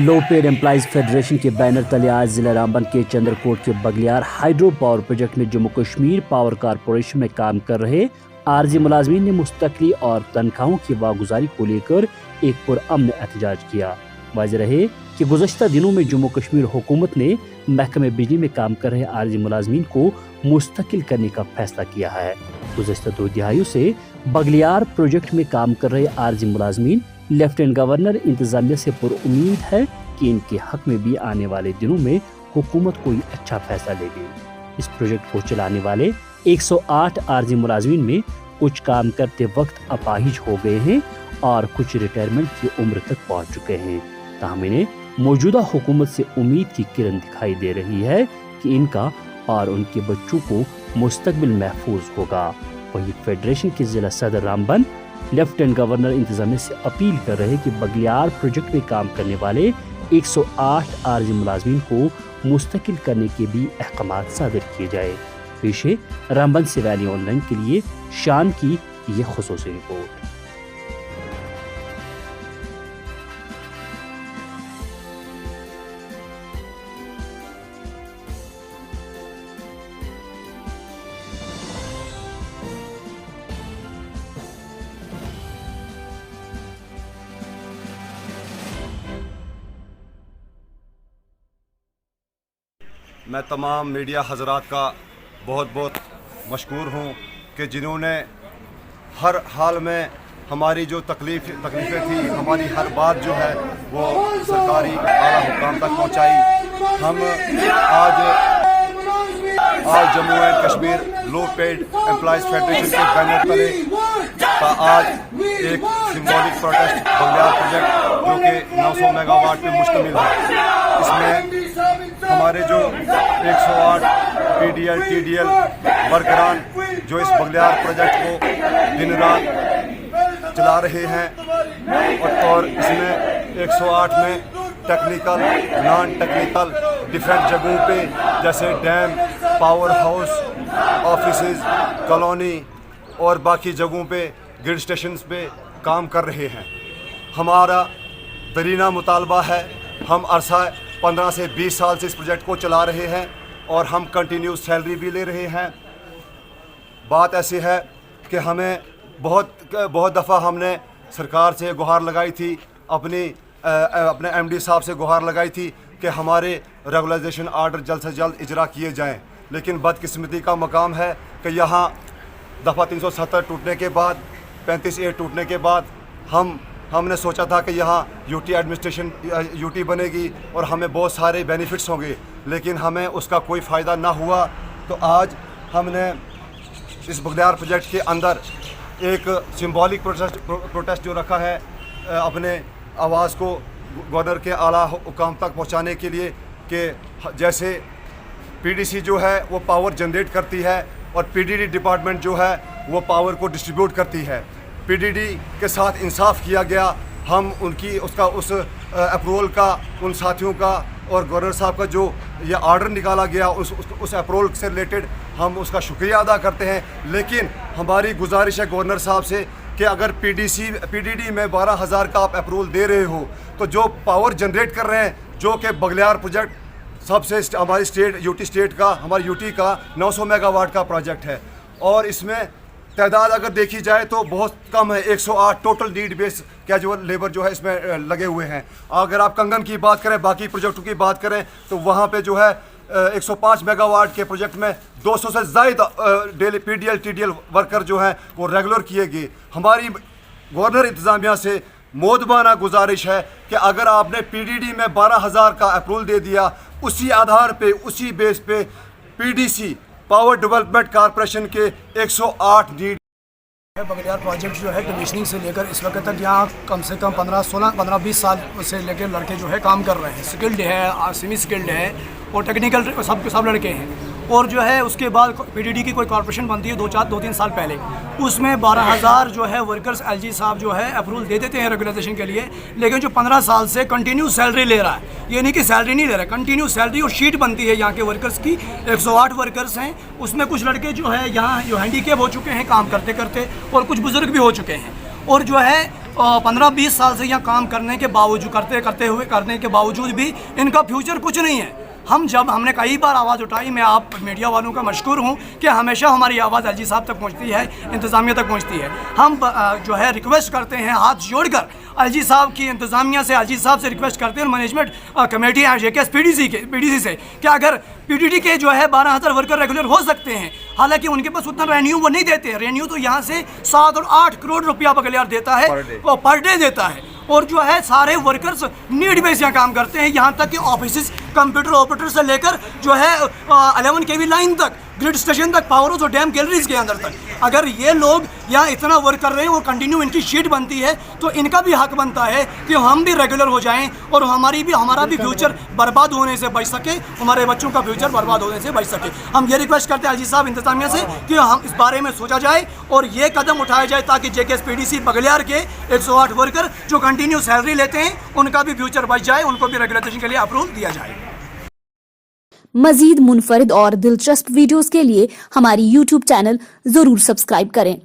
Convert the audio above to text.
लो paid employees federation के banner तले आज जिला रामबन के चंद्रकोट के बगलियार हाइड्रो पावर प्रोजेक्ट में जम्मू कश्मीर पावर कारपोरेशन में काम कर रहे आरजी मुलाजमीन ने मुस्तकली और तनख्वाहों की वागुजारी को लेकर एक पुरअमन एहतजाज किया। वाज़ेह रहे कि गुज़श्ता दिनों में जम्मू कश्मीर हुकूमत ने महकमे बिजली में काम कर रहे आरजी मुलाजमीन को मुस्तकिल करने का फैसला किया है। गुज़श्ता 2 दिहाइयों से बगलियार प्रोजेक्ट में काम कर रहे आरजी मुलाजमीन लेफ्टिनेंट गवर्नर इंतजामिया से पुरुम्मीद है कि इनके हक में भी आने वाले दिनों में हुकूमत कोई अच्छा फैसला लेगी। इस प्रोजेक्ट को चलाने वाले 108 आरजी मुलाजमीन में कुछ काम करते वक्त अपाहिज हो गए हैं और कुछ रिटायरमेंट की उम्र तक पहुंच चुके हैं। ताहम इन्हें मौजूदा हुकूमत से उम्मीद की किरण दिखाई दे रही है कि इनका और उनके बच्चों को मुस्तकबिल महफूज होगा। वही फेडरेशन के जिला सदर रामबन लेफ्टिनेंट गवर्नर इंतजामिया से अपील कर रहे कि बगलियार प्रोजेक्ट में काम करने वाले 108 आरजी मुलाजमीन को मुस्तकिल करने के भी अहकाम सादर किए जाए। पेशे रामबन से वैली ऑनलाइन के लिए शान की ये खुसूसी रिपोर्ट। मैं तमाम मीडिया हजरात का बहुत बहुत मशकूर हूँ कि जिन्होंने हर हाल में हमारी जो तकलीफ़ें थी, हमारी हर बात जो है वो सरकारी आला हुकाम तक पहुँचाई। हम आज Jammu and Kashmir low paid employees federation के बैनर तले का आज एक सिंबॉलिक प्रोटेस्ट बगलियार प्रोजेक्ट जो कि 900 मेगावाट पे मुश्तमिल है। इसमें हमारे जो 108 पीडीएल टीडीएल वर्करान जो इस बगलियार प्रोजेक्ट को दिन रात चला रहे हैं और इसमें 108 में टेक्निकल नॉन टेक्निकल डिफरेंट जगहों पे जैसे dam, power house, offices, colony और बाकी जगहों पे ग्रिड स्टेशंस पे काम कर रहे हैं। हमारा दरीना मुतालबा है, हम अरसा 15 से 20 साल से इस प्रोजेक्ट को चला रहे हैं और हम कंटिन्यू सैलरी भी ले रहे हैं। बात ऐसी है कि हमें बहुत दफ़ा हमने सरकार से गुहार लगाई थी, अपने एमडी साहब से गुहार लगाई थी कि हमारे रेगुलाइजेशन आर्डर जल्द से जल्द इजरा किए जाएं, लेकिन बदकिस्मती का मकाम है कि यहाँ दफ़ा 370 टूटने के बाद 35A टूटने के बाद हमने सोचा था कि यहाँ यूटी एडमिनिस्ट्रेशन यूटी बनेगी और हमें बहुत सारे बेनिफिट्स होंगे, लेकिन हमें उसका कोई फ़ायदा ना हुआ। तो आज हमने इस बगलियार प्रोजेक्ट के अंदर एक सिंबॉलिक प्रोटेस्ट जो रखा है अपने आवाज़ को गवर्नर के आला हुकाम तक पहुँचाने के लिए कि जैसे पीडीसी जो है वो पावर जनरेट करती है और पीडीडी डिपार्टमेंट जो है वो पावर को डिस्ट्रीब्यूट करती है। पीडीडी के साथ इंसाफ किया गया, हम उस अप्रूवल का उन साथियों का और गवर्नर साहब का जो ये आर्डर निकाला गया उस अप्रूवल से रिलेटेड हम उसका शुक्रिया अदा करते हैं। लेकिन हमारी गुजारिश है गवर्नर साहब से कि अगर पीडीडी में 12,000 का आप अप्रूवल दे रहे हो तो जो पावर जनरेट कर रहे हैं जो कि बगलियार प्रोजेक्ट सबसे हमारी हमारी यूटी का 900 मेगावाट का प्रोजेक्ट है और इसमें तादाद अगर देखी जाए तो बहुत कम है। 108 total need base casual labour जो है इसमें लगे हुए हैं। अगर आप कंगन की बात करें, बाकी प्रोजेक्टों की बात करें तो वहाँ पे जो है 105 मेगावाट के प्रोजेक्ट में 200 से ज़ायद डेली पीडीएल टीडीएल वर्कर जो हैं वो रेगुलर किए गए। हमारी गवर्नर इंतज़ामिया से मोदबाना गुजारिश है कि अगर आपने पीडीडी में 12,000 का अप्रूवल दे दिया, उसी आधार पे उसी बेस पे पीडीसी पावर डेवलपमेंट कॉरपोरेशन के 108 नीड बगलियार प्रोजेक्ट जो है कमीशनिंग से लेकर इस वक्त तक यहाँ कम से कम 15-20 साल से लेकर लड़के जो है काम कर रहे हैं। स्किल्ड है, सेमी स्किल्ड है और टेक्निकल सब लड़के हैं। और जो है उसके बाद पीडीडी की कोई कॉर्पोरेशन बनती है 2-3 साल पहले, उसमें 12,000 जो है वर्कर्स एलजी साहब जो है अप्रूवल दे देते हैं रेगुलाइजेशन के लिए, लेकिन जो 15 साल से कंटिन्यू सैलरी ले रहा है, ये नहीं कि सैलरी नहीं ले रहा है, कंटिन्यू सैलरी और शीट बनती है यहाँ के वर्कर्स की। 108 वर्कर्स हैं, उसमें कुछ लड़के जो है यहाँ जो हैंडीकेप हो चुके हैं काम करते करते और कुछ बुजुर्ग भी हो चुके हैं। और जो है 15-20 साल से यहाँ काम करने के बावजूद करने के बावजूद भी इनका फ्यूचर कुछ नहीं है। हमने कई बार आवाज़ उठाई, मैं आप मीडिया वालों का मशकूर हूँ कि हमेशा हमारी आवाज़ एलजी साहब तक पहुँचती है, इंतज़ामिया तक पहुँचती है। हम जो है रिक्वेस्ट करते हैं हाथ जोड़कर एलजी साहब की इंतज़ामिया से, एलजी साहब से रिक्वेस्ट करते हैं मैनेजमेंट कमेटी जेकेएस पीडीसी से कि अगर पीडीडी के जो है 12,000 वर्कर रेगुलर हो सकते हैं, हालांकि उनके पास उतना रेन्यू वो नहीं देते। रेन्यू तो यहाँ से 7 और 8 करोड़ रुपया बगलियार देता है, वो पर डे देता है। और जो है सारे वर्कर्स नीड बेस यहाँ काम करते हैं, यहाँ तक कि ऑफिस कंप्यूटर ऑपरेटर से लेकर जो है 11 kV लाइन तक, ग्रिड स्टेशन तक, पावर हाउस और डैम गैलरीज के अंदर तक, अगर ये लोग यहाँ इतना वर्क कर रहे हैं और कंटिन्यू इनकी शीट बनती है तो इनका भी हक बनता है कि हम भी रेगुलर हो जाएं और हमारा भी फ्यूचर बर्बाद होने से बच सके, हमारे बच्चों का फ्यूचर बर्बाद होने से बच सके। हम ये रिक्वेस्ट करते हैं एलजी साहब इंतजामिया से कि हम इस बारे में सोचा जाए और ये कदम उठाया जाए ताकि जेकेएस पीडीसी बगलियार के 108 वर्कर जो कंटिन्यू सैलरी लेते हैं उनका भी फ्यूचर बच जाए, उनको भी रेगुलेशन के लिए अप्रूवल दिया जाए। मजीद मुनफरिद और दिलचस्प वीडियोस के लिए हमारी YouTube चैनल जरूर सब्सक्राइब करें।